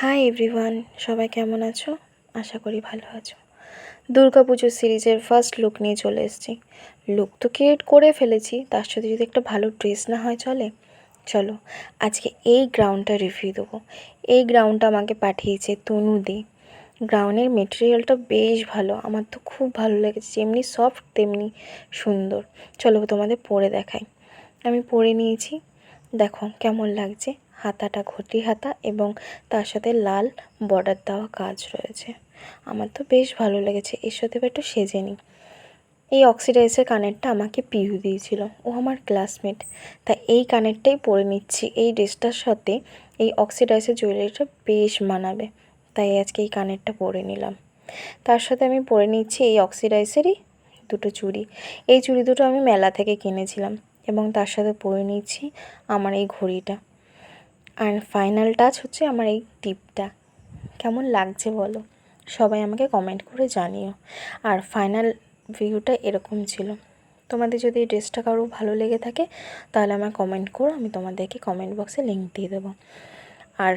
Hi everyone, সবাই কেমন আছো? আশা করি ভালো আছো। দুর্গাপুজোর সিরিজের ফার্স্ট লুক নিয়ে চলে এসেছি। লুক তো ক্রিয়েট করে ফেলেছি, তার সাথে যদি একটা ভালো ড্রেস না হয় চলে। চলো আজকে এই গ্রাউন্ডটা রিভিউ দেবো। এই গ্রাউন্ডটা আমাকে পাঠিয়েছে তনুদি। গ্রাউন্ডের মেটেরিয়ালটা বেশ ভালো, আমার তো খুব ভালো লেগেছে, যেমনি সফট তেমনি সুন্দর। চলো তোমাদের পরে দেখাই। আমি পরে নিয়েছি, দেখো কেমন লাগছে। হাতাটা ঘটি হাতা এবং তার সাথে লাল বর্ডার দেওয়া কাজ রয়েছে। আমার তো বেশ ভালো লেগেছে। এর সাথে একটু সেজে নিই। এই অক্সিডাইজের কানেরটা আমাকে পিহু দিয়েছিল, ও আমার ক্লাসমেট, তাই এই কানেরটাই পরে নিচ্ছি। এই ড্রেসটার সাথে এই অক্সিডাইজের জুয়েলারিটা বেশ মানাবে, তাই আজকে এই কানেরটা পরে নিলাম। তার সাথে আমি পরে নিচ্ছি এই অক্সিডাইজেরই দুটো চুড়ি। এই চুড়ি দুটো আমি মেলা থেকে কিনেছিলাম এবং তার সাথে পরে নিচ্ছি আমার এই ঘড়িটা। আর ফাইনাল টাচ হচ্ছে আমার এই টিপটা। কেমন লাগছে বলো, সবাই আমাকে কমেন্ট করে জানিও। আর ফাইনাল ভিউটা এরকম ছিল। তোমাদের যদি এই ড্রেসটা কারো ভালো লেগে থাকে তাহলে আমার কমেন্ট করো, আমি তোমাদেরকে কমেন্ট বক্সে লিঙ্ক দিয়ে দেবো। আর